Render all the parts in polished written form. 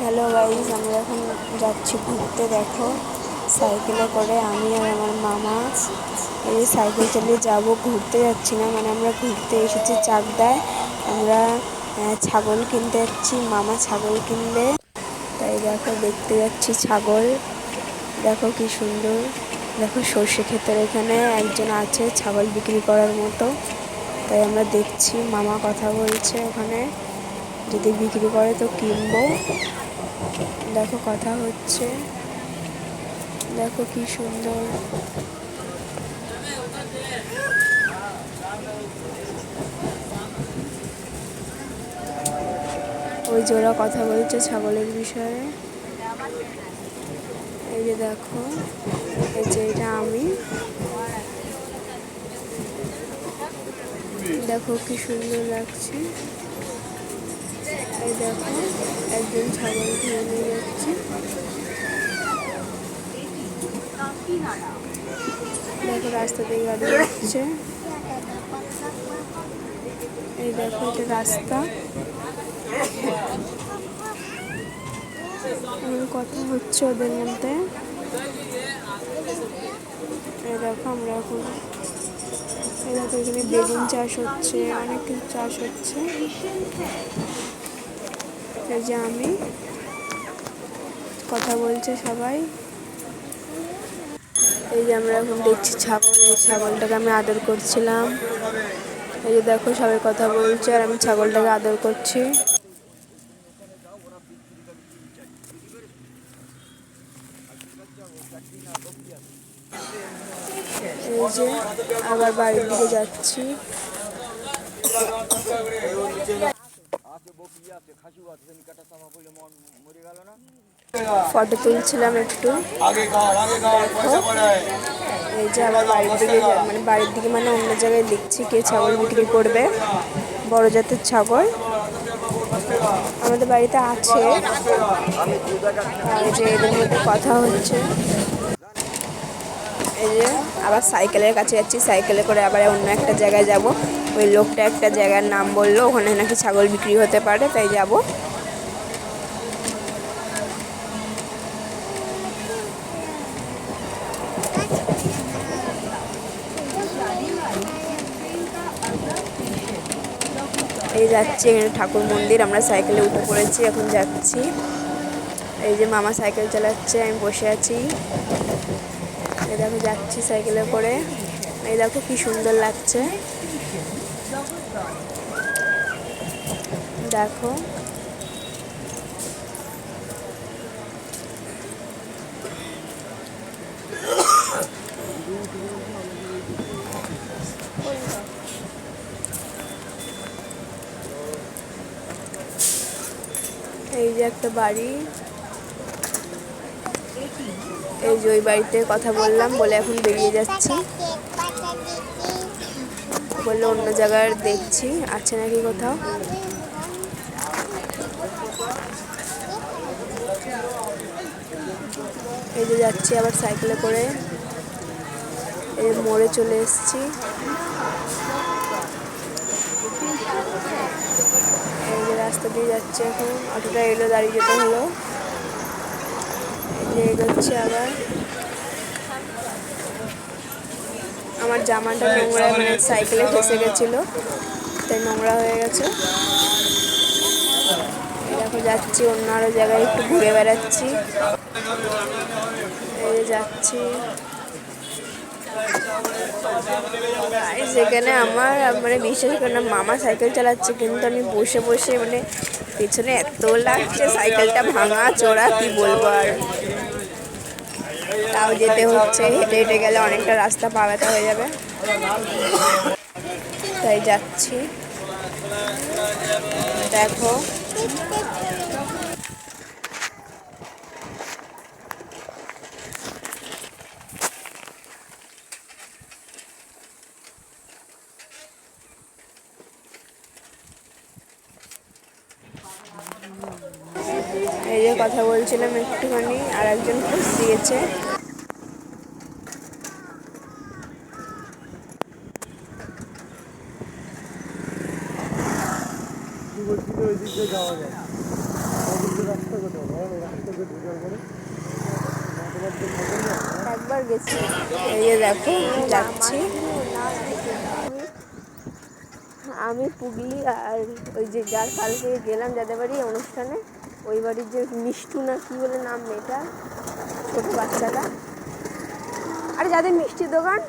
Hello guys, আমরা এখন যাচ্ছি ঘুরতে। দেখো, সাইকেলে করে আমি আর আমার মামা এই সাইকেল চালিয়ে যাব। ঘুরতে যাচ্ছি না, মানে আমরা ঘুরতে এসেছি চাকদায়। আমরা ছাগল কিনতে যাচ্ছি, মামা ছাগল কিনবে, তাই দেখো দেখতে যাচ্ছি ছাগল। দেখো কি সুন্দর। দেখো সর্ষে ক্ষেতের এখানে একজন আছে ছাগল বিক্রি করার মতো, তাই আমরা দেখছি। মামা কথা বলছে ওখানে, যদি বিক্রি করে তো কিনবো। দেখো কথা হচ্ছে, দেখো কি সুন্দর। ওই যে ওরা কথা বলছে ছাগলের বিষয়ে। এই যে দেখো, এই যে এটা আমি। দেখো কি সুন্দর লাগছে। এই দেখো একজন ছাগল ধরে নিয়ে যাচ্ছে। দেখো রাস্তা দিয়ে গাড়ি যাচ্ছে। এই দেখো এটা রাস্তা। কথা হচ্ছে ওদের মধ্যে। এই দেখো আমরা এখন, এই দেখো এখানে বেগুন চাষ হচ্ছে, অনেক কিছু চাষ হচ্ছে। এই যে আমি, কথা বলছে সবাই। এই যে আমরা এখন দেখছি ছাগল, এই ছাগলটাকে আমি আদর করছিলাম। এই যে দেখো সবাই কথা বলছে আর আমি ছাগলটাকে আদর করছি। এই যে আবার বাড়ির দিকে যাচ্ছি। ফটো তুলছিলাম একটু। এই যে আবার বাড়ির দিকে, মানে বাড়ির দিকে মানে অন্য জায়গায় দেখছি কে ছাগল বিক্রি করবে, বড় জাতের ছাগল আমাদের বাড়িতে আছে। এই যে এদের মধ্যে কথা হচ্ছে। এই যে আবার সাইকেলের কাছে যাচ্ছি, সাইকেলে করে আবার অন্য একটা জায়গায় যাব। ওই লোকটা একটা জায়গার নাম বললো, ওখানে নাকি ছাগল বিক্রি হতে পারে, তাই যাব। এই যাচ্ছি, এখানে ঠাকুর মন্দির, আমরা সাইকেলে উঠে পড়েছি, এখন যাচ্ছি। এই যে মামা সাইকেল চালাচ্ছে, আমি বসে আছি। এই দেখো যাচ্ছি সাইকেলে করে। এই দেখো কি সুন্দর লাগছে। দেখো এই যে একটা বাড়ি, এই যে ওই বাড়িতে কথা বললাম বলে এখন বেরিয়ে যাচ্ছি। বললো অন্য জায়গার দেখছি আছে নাকি কোথাও। এই যে যাচ্ছি আবার সাইকেলে করে, এই মোড়ে চলে এসেছি। এই যে রাস্তা দিয়ে যাচ্ছে, এখন অটোটা এলো, দাঁড়িয়ে যেতে হলো। এই যে এগোচ্ছে আবার। আমার জামাটা নোংরা, মানে সাইকেলে ফেসে গেছিলো, তাই নোংরা হয়ে গেছে। দেখো যাচ্ছি অন্য আরো জায়গায়, একটু ঘুরে বেড়াচ্ছি। এই যে যাচ্ছি। সেখানে আমার মানে বিশ্বাস করে না, মামা সাইকেল চালাচ্ছে কিন্তু আমি বসে বসে, মানে পেছনে এত লাগছে, সাইকেলটা ভাঙা চোরা কি বলবো আর। তাও যেতে হচ্ছে, হেঁটে হেঁটে গেলে অনেকটা রাস্তা পা ব্যথা হয়ে যাবে, তাই যাচ্ছি। দেখো এই যে কথা বলছিলাম একটুখানি, আর একজন খোঁজ দিয়েছে। ওই দিকে যাওয়া যায়, রাস্তা কোথাও একবার গেছি। এই যে দেখো যাচ্ছি আমি পুগলি আর ওই যে যার কালকে গেলাম যাদের বাড়ি অনুষ্ঠানে, ওই বাড়ির যে মিষ্টু না কি বলে নাম মেয়েটা, ছোট বাচ্চাটা, আরে যাদের মিষ্টির দোকান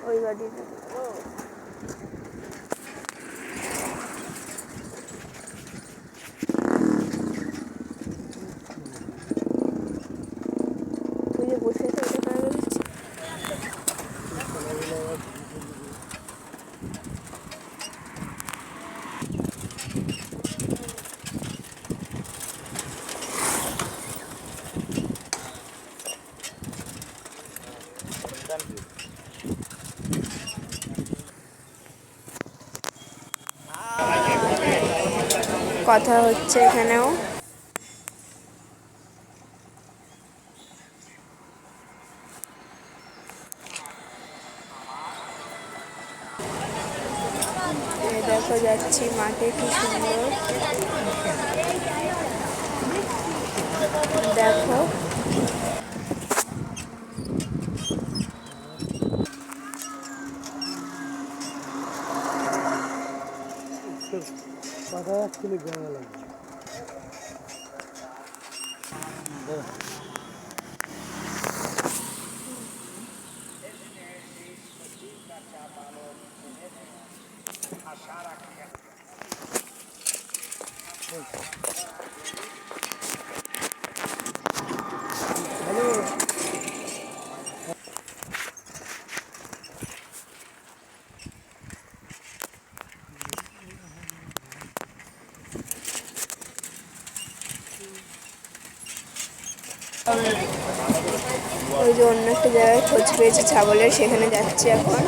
ওই বাড়ির। ওই যে বসে আছে ওটা কারা বলছি। কথা হচ্ছে এখানেও। দেখো যাচ্ছি মাঠে, কি সুন্দর দেখো। ওই যে অন্য একটা জায়গায় খোঁজ পেয়েছে ছাগলের, সেখানে যাচ্ছি এখন।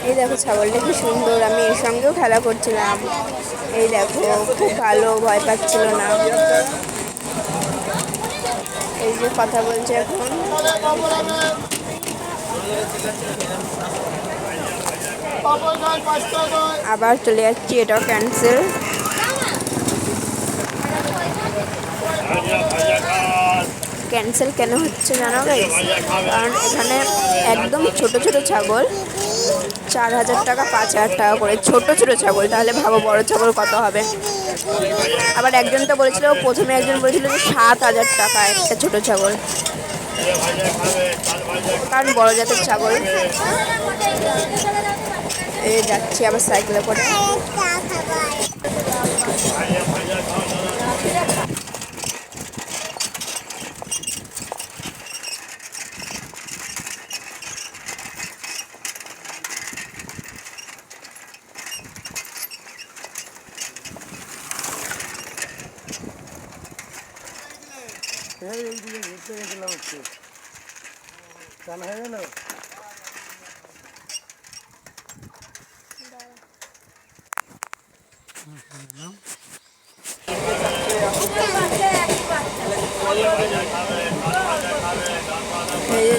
এই দেখো ছাগলটা কি সুন্দর, আমি এর সঙ্গেও খেলা করছিলাম। এই দেখো খুব ভালো, ভয় পাচ্ছিল না। এই যে কথা বলছে এখন। আবার চলে যাচ্ছি, এটাও ক্যান্সেল। ক্যান্সেল কেন হচ্ছে জানো গাইস? কারণ এখানে একদম ছোট ছোট ছাগল 4,000 টাকা 5,000 টাকা করে, ছোট ছোট ছাগল। তাহলে ভাবো বড় ছাগল কত হবে। আবার একজন তো বলেছিল, প্রথমে একজন বলেছিল যে 7,000 টাকা একটা ছোট ছাগল, কারণ বড় জাতের ছাগল। এই যাচ্ছি আবার সাইকেলে করে। ঘুরতে গেছিলাম একটু, জানা হয়ে গেল।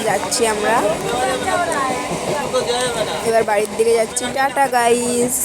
যাচ্ছি আমরা এবার বাড়ির দিকে যাচ্ছি। Tata guys.